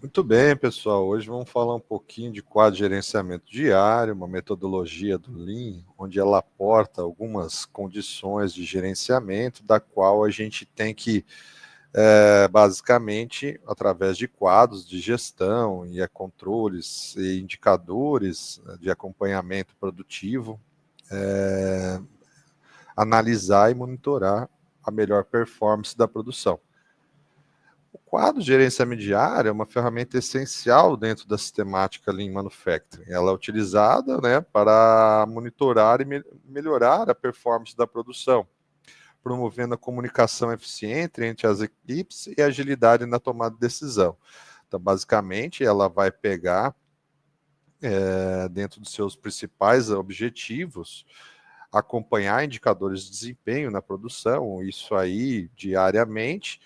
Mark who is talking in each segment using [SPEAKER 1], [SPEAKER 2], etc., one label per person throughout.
[SPEAKER 1] Muito bem, pessoal. Hoje vamos falar um pouquinho de quadro de gerenciamento diário, uma metodologia do Lean, onde ela aporta algumas condições de gerenciamento, da qual a gente tem que, basicamente, através de quadros de gestão e controles e indicadores de acompanhamento produtivo, analisar e monitorar a melhor performance da produção. O quadro de gerenciamento diário é uma ferramenta essencial dentro da sistemática Lean Manufacturing. Ela é utilizada, para monitorar e melhorar a performance da produção, promovendo a comunicação eficiente entre as equipes e a agilidade na tomada de decisão. Então, basicamente, ela vai pegar, dentro dos seus principais objetivos, acompanhar indicadores de desempenho na produção, isso aí diariamente,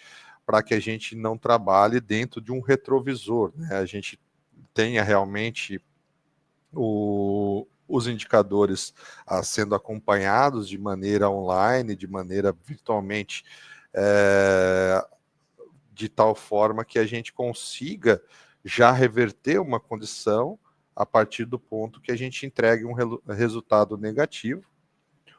[SPEAKER 1] para que a gente não trabalhe dentro de um retrovisor, né? A gente tenha realmente os indicadores sendo acompanhados de maneira online, de maneira virtualmente, de tal forma que a gente consiga já reverter uma condição a partir do ponto que a gente entregue um resultado negativo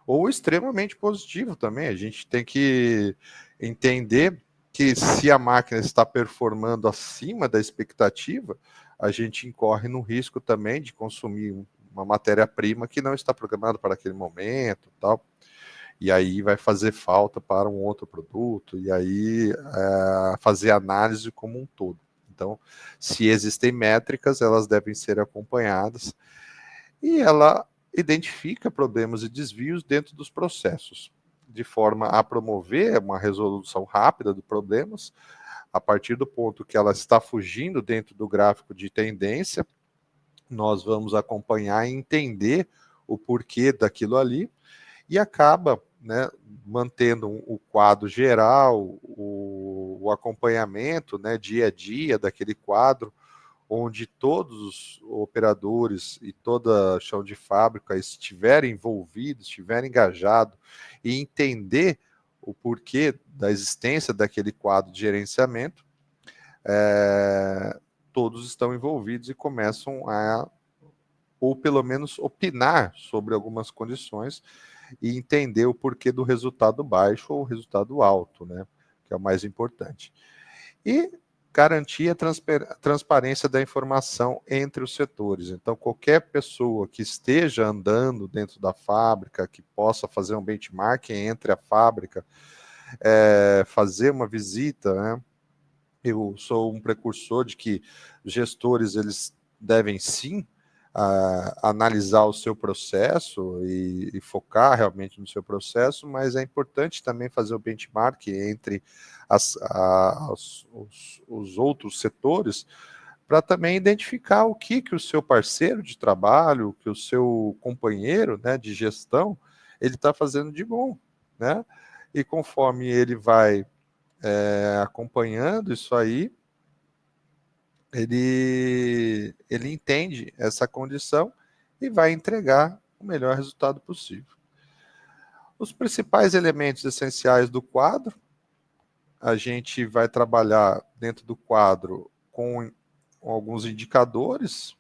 [SPEAKER 1] ou extremamente positivo também. A gente tem que entender que se a máquina está performando acima da expectativa, a gente incorre no risco também de consumir uma matéria-prima que não está programada para aquele momento, tal. E aí vai fazer falta para um outro produto, e aí fazer análise como um todo. Então, se existem métricas, elas devem ser acompanhadas, e ela identifica problemas e desvios dentro dos processos, de forma a promover uma resolução rápida dos problemas, a partir do ponto que ela está fugindo dentro do gráfico de tendência, nós vamos acompanhar e entender o porquê daquilo ali, e acaba, mantendo o quadro geral, o acompanhamento, dia a dia daquele quadro, onde todos os operadores e toda a chão de fábrica estiverem envolvidos, estiverem engajados e entender o porquê da existência daquele quadro de gerenciamento, todos estão envolvidos e começam a, ou pelo menos opinar sobre algumas condições e entender o porquê do resultado baixo ou resultado alto, né? Que é o mais importante. E garantir a transparência da informação entre os setores. Então, qualquer pessoa que esteja andando dentro da fábrica, que possa fazer um benchmark entre a fábrica, fazer uma visita, né? Eu sou um precursor de que gestores, eles devem sim analisar o seu processo e focar realmente no seu processo, mas é importante também fazer o benchmark entre os outros setores, para também identificar o que o seu parceiro de trabalho, que o seu companheiro, né, de gestão, ele está fazendo de bom, né? E conforme ele vai acompanhando isso aí, ele entende essa condição e vai entregar o melhor resultado possível. Os principais elementos essenciais do quadro, a gente vai trabalhar dentro do quadro com alguns indicadores.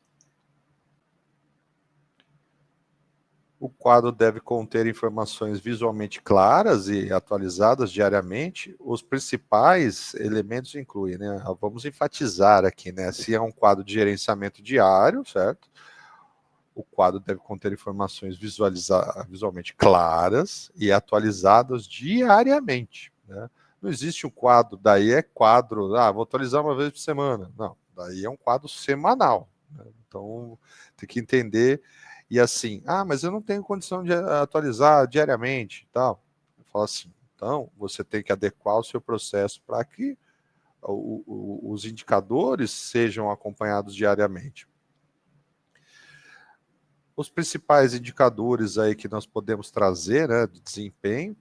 [SPEAKER 1] O quadro deve conter informações visualmente claras e atualizadas diariamente. Os principais elementos incluem, né? Vamos enfatizar aqui, né? Se é um quadro de gerenciamento diário, certo? O quadro deve conter informações visualmente claras e atualizadas diariamente, né? Não existe um quadro, daí é quadro, vou atualizar uma vez por semana. Não, daí é um quadro semanal, né? Então, tem que entender. E assim, mas eu não tenho condição de atualizar diariamente e tal. Eu falo assim, então, você tem que adequar o seu processo para que os indicadores sejam acompanhados diariamente. Os principais indicadores aí que nós podemos trazer, né, de desempenho,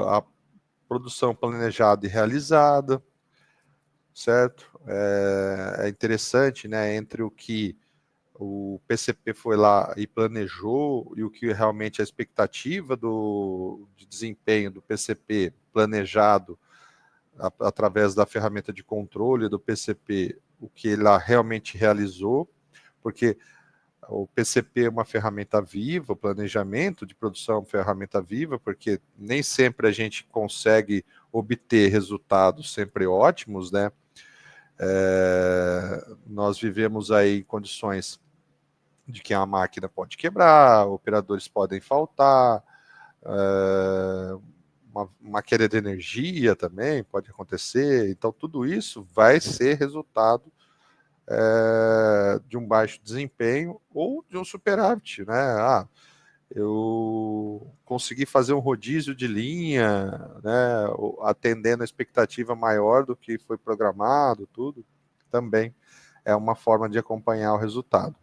[SPEAKER 1] a produção planejada e realizada, certo? É interessante, né, entre o que o PCP foi lá e planejou e o que realmente a expectativa de desempenho do PCP planejado através da ferramenta de controle do PCP, o que ela realmente realizou, porque o PCP é uma ferramenta viva, o planejamento de produção é uma ferramenta viva, porque nem sempre a gente consegue obter resultados sempre ótimos, né? Nós vivemos aí em condições de que a máquina pode quebrar, operadores podem faltar, uma queda de energia também pode acontecer, então tudo isso vai ser resultado de um baixo desempenho ou de um superávit, né? Eu consegui fazer um rodízio de linha, né, atendendo a expectativa maior do que foi programado, tudo, também é uma forma de acompanhar o resultado.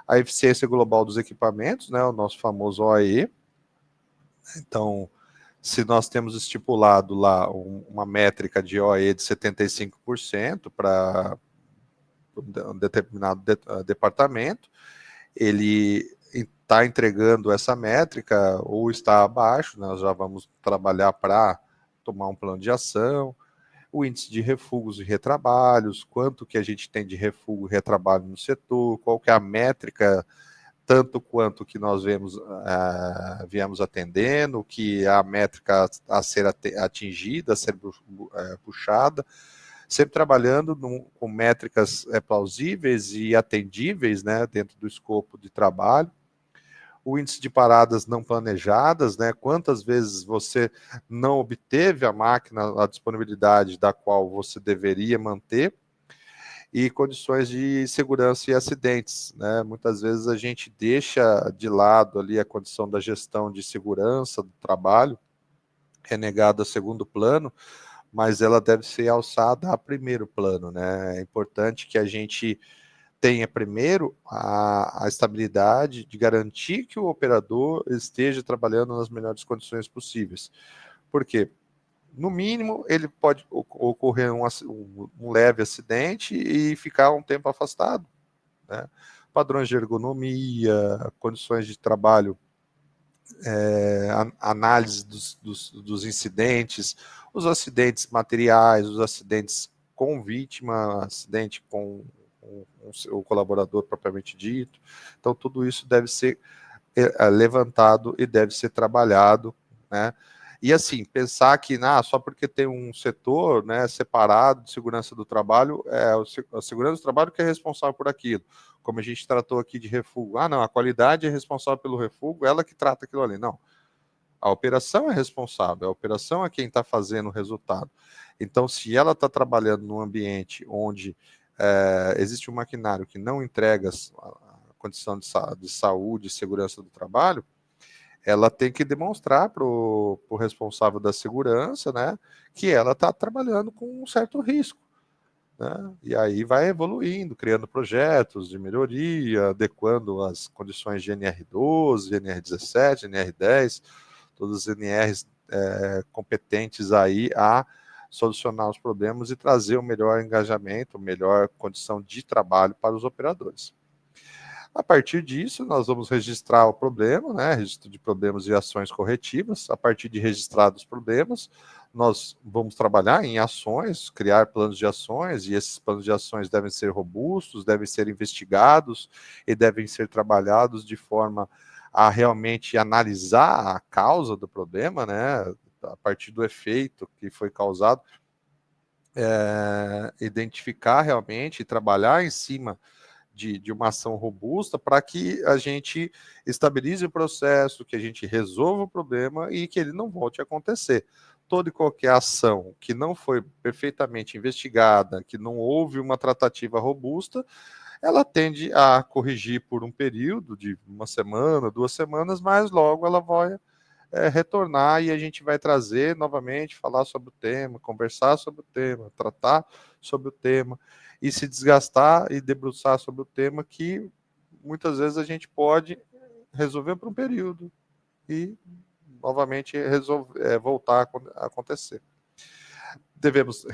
[SPEAKER 1] A eficiência global dos equipamentos, né, o nosso famoso OEE. Então, se nós temos estipulado lá uma métrica de OE de 75% para um determinado departamento, ele está entregando essa métrica ou está abaixo, nós já vamos trabalhar para tomar um plano de ação, o índice de refugos e retrabalhos, quanto que a gente tem de refugo e retrabalho no setor, qual que é a métrica, tanto quanto que nós viemos atendendo, que a métrica a ser atingida, a ser puxada, sempre trabalhando com métricas plausíveis e atendíveis, né, dentro do escopo de trabalho. O índice de paradas não planejadas, né, quantas vezes você não obteve a máquina, a disponibilidade da qual você deveria manter, e condições de segurança e acidentes, né? Muitas vezes a gente deixa de lado ali a condição da gestão de segurança do trabalho, renegada a segundo plano, mas ela deve ser alçada a primeiro plano, né? É importante que a gente tenha primeiro a estabilidade de garantir que o operador esteja trabalhando nas melhores condições possíveis. Por quê? No mínimo, ele pode ocorrer um leve acidente e ficar um tempo afastado, né? Padrões de ergonomia, condições de trabalho, análise dos incidentes, os acidentes materiais, os acidentes com vítima, acidente com o colaborador propriamente dito. Então, tudo isso deve ser levantado e deve ser trabalhado, né? E assim, pensar que só porque tem um setor, né, separado de segurança do trabalho, a segurança do trabalho que é responsável por aquilo. Como a gente tratou aqui de refúgio. Não, a qualidade é responsável pelo refúgio, ela que trata aquilo ali. Não. A operação é responsável, a operação é quem está fazendo o resultado. Então, se ela está trabalhando num ambiente onde existe um maquinário que não entrega a condição de saúde e segurança do trabalho, ela tem que demonstrar para o responsável da segurança, né, que ela está trabalhando com um certo risco, né? E aí vai evoluindo, criando projetos de melhoria, adequando as condições de NR12, NR17, NR10, todos os NRs competentes aí a solucionar os problemas e trazer o melhor engajamento, melhor condição de trabalho para os operadores. A partir disso, nós vamos registrar o problema, né? Registro de problemas e ações corretivas. A partir de registrados os problemas, nós vamos trabalhar em ações, criar planos de ações, e esses planos de ações devem ser robustos, devem ser investigados e devem ser trabalhados de forma a realmente analisar a causa do problema, né? A partir do efeito que foi causado, identificar realmente e trabalhar em cima de uma ação robusta para que a gente estabilize o processo, que a gente resolva o problema e que ele não volte a acontecer. Toda e qualquer ação que não foi perfeitamente investigada, que não houve uma tratativa robusta, ela tende a corrigir por um período de uma semana, 2 semanas, mas logo ela vai retornar e a gente vai trazer novamente, falar sobre o tema, conversar sobre o tema, tratar sobre o tema e se desgastar e debruçar sobre o tema que muitas vezes a gente pode resolver por um período e novamente voltar a acontecer. Devemos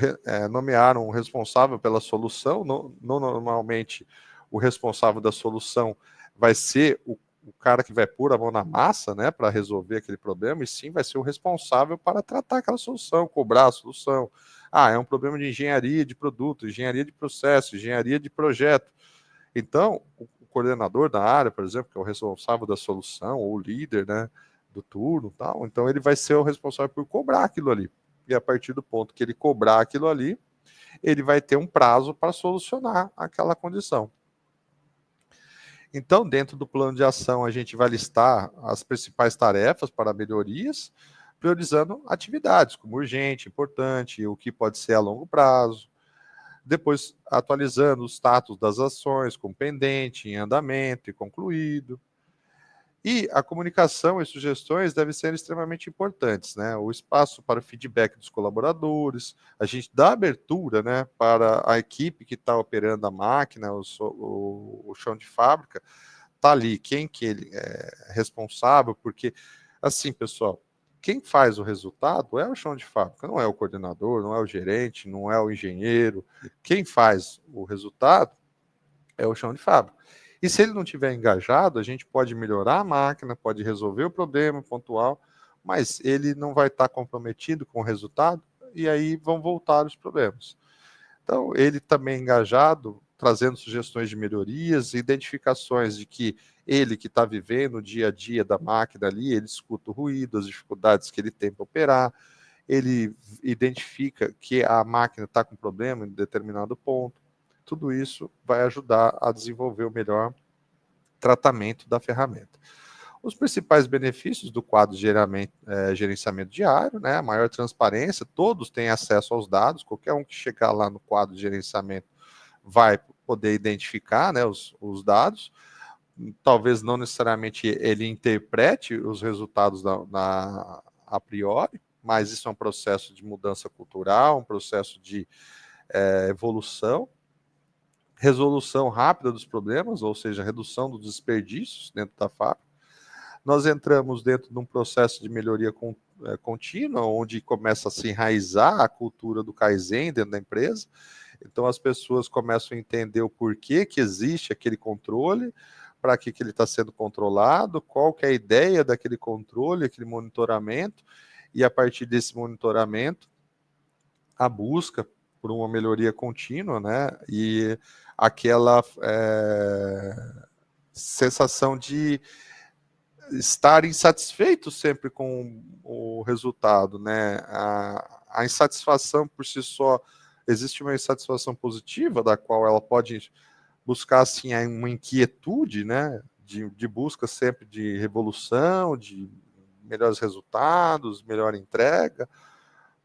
[SPEAKER 1] nomear um responsável pela solução, não normalmente o responsável da solução vai ser o cara que vai pôr a mão na massa, né, para resolver aquele problema, e sim vai ser o responsável para tratar aquela solução, cobrar a solução, Ah, é um problema de engenharia de produto, engenharia de processo, engenharia de projeto. Então, o coordenador da área, por exemplo, que é o responsável da solução, ou o líder, né, do turno, tal, então ele vai ser o responsável por cobrar aquilo ali. E a partir do ponto que ele cobrar aquilo ali, ele vai ter um prazo para solucionar aquela condição. Então, dentro do plano de ação, a gente vai listar as principais tarefas para melhorias, priorizando atividades como urgente, importante, o que pode ser a longo prazo. Depois, atualizando o status das ações, com pendente, em andamento e concluído. E a comunicação e sugestões devem ser extremamente importantes, né? O espaço para o feedback dos colaboradores, a gente dá abertura, né, para a equipe que está operando a máquina, o chão de fábrica, tá ali, quem que ele é responsável, porque, assim, pessoal, quem faz o resultado é o chão de fábrica, não é o coordenador, não é o gerente, não é o engenheiro. Quem faz o resultado é o chão de fábrica. E se ele não tiver engajado, a gente pode melhorar a máquina, pode resolver o problema pontual, mas ele não vai estar comprometido com o resultado, e aí vão voltar os problemas. Então, ele também engajado, trazendo sugestões de melhorias, identificações de que ele que está vivendo o dia a dia da máquina ali, ele escuta o ruído, as dificuldades que ele tem para operar, ele identifica que a máquina está com problema em determinado ponto. Tudo isso vai ajudar a desenvolver o melhor tratamento da ferramenta. Os principais benefícios do quadro de gerenciamento diário, né, a maior transparência, todos têm acesso aos dados, qualquer um que chegar lá no quadro de gerenciamento vai poder identificar, né, os dados, talvez não necessariamente ele interprete os resultados a priori, mas isso é um processo de mudança cultural, um processo de evolução, resolução rápida dos problemas, ou seja, redução dos desperdícios dentro da fábrica. Nós entramos dentro de um processo de melhoria contínua, onde começa a se enraizar a cultura do Kaizen dentro da empresa. Então as pessoas começam a entender o porquê que existe aquele controle, para que ele está sendo controlado, qual que é a ideia daquele controle, aquele monitoramento, e a partir desse monitoramento, a busca por uma melhoria contínua, né? E aquela sensação de estar insatisfeito sempre com o resultado, né? A insatisfação por si só, existe uma insatisfação positiva, da qual ela pode buscar, assim, uma inquietude, né? De busca sempre de revolução, de melhores resultados, melhor entrega,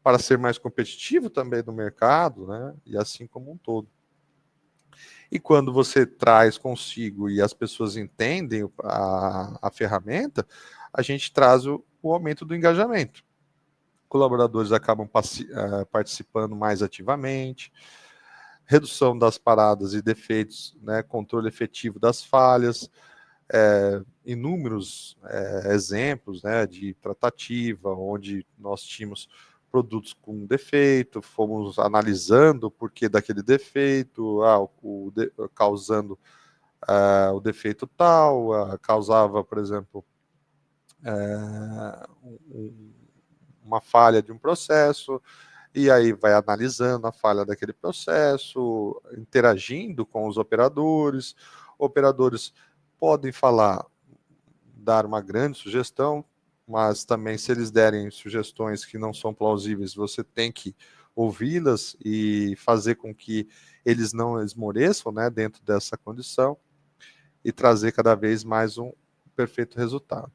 [SPEAKER 1] para ser mais competitivo também no mercado, né? E assim como um todo. E quando você traz consigo e as pessoas entendem a ferramenta, a gente traz o aumento do engajamento. Colaboradores acabam participando mais ativamente, redução das paradas e defeitos, né, controle efetivo das falhas, inúmeros exemplos, né, de tratativa, onde nós tínhamos produtos com defeito, fomos analisando o porquê daquele defeito, causando o defeito tal, causava, por exemplo, uma falha de um processo, e aí vai analisando a falha daquele processo, interagindo com os operadores podem falar, dar uma grande sugestão, mas também se eles derem sugestões que não são plausíveis, você tem que ouvi-las e fazer com que eles não esmoreçam, né, dentro dessa condição, e trazer cada vez mais um perfeito resultado.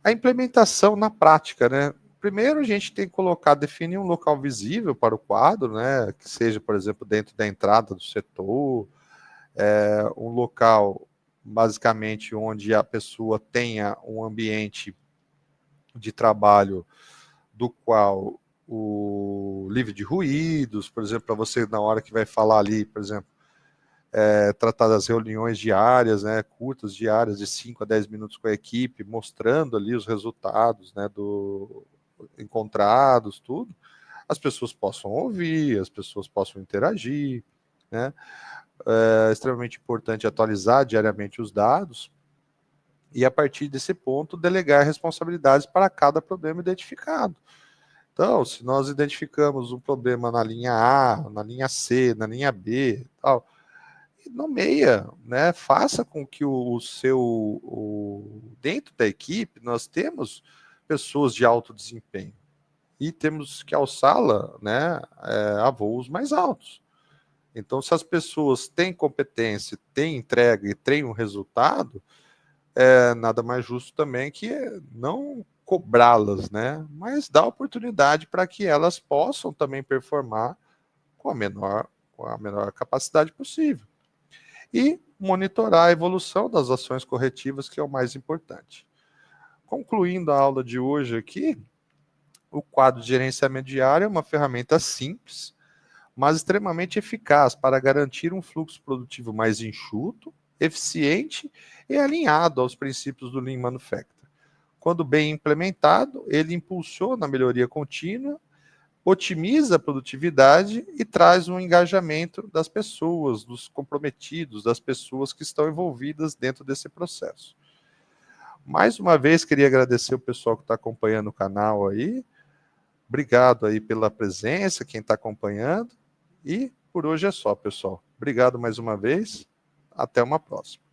[SPEAKER 1] A implementação na prática, né? Primeiro a gente tem que definir um local visível para o quadro, né? Que seja, por exemplo, dentro da entrada do setor, um local basicamente onde a pessoa tenha um ambiente de trabalho do qual o livre de ruídos, por exemplo, para você na hora que vai falar ali, por exemplo, tratar das reuniões diárias, né, curtas diárias de 5 a 10 minutos com a equipe, mostrando ali os resultados, né, encontrados, tudo, as pessoas possam ouvir, as pessoas possam interagir, né? É extremamente importante atualizar diariamente os dados e, a partir desse ponto, delegar responsabilidades para cada problema identificado. Então, se nós identificamos um problema na linha A, na linha C, na linha B, tal, nomeia, né? Faça com que dentro da equipe nós temos pessoas de alto desempenho e temos que alçá-la, né, a voos mais altos. Então, se as pessoas têm competência, têm entrega e têm um resultado, nada mais justo também que não cobrá-las, né, mas dar oportunidade para que elas possam também performar com a menor capacidade possível. E monitorar a evolução das ações corretivas, que é o mais importante. Concluindo a aula de hoje aqui, o quadro de gerenciamento diário é uma ferramenta simples, mas extremamente eficaz para garantir um fluxo produtivo mais enxuto, eficiente e alinhado aos princípios do Lean Manufacturing. Quando bem implementado, ele impulsiona a melhoria contínua, otimiza a produtividade e traz um engajamento das pessoas, dos comprometidos, das pessoas que estão envolvidas dentro desse processo. Mais uma vez, queria agradecer o pessoal que está acompanhando o canal aí. Obrigado aí pela presença, quem está acompanhando. E por hoje é só, pessoal. Obrigado mais uma vez. Até uma próxima.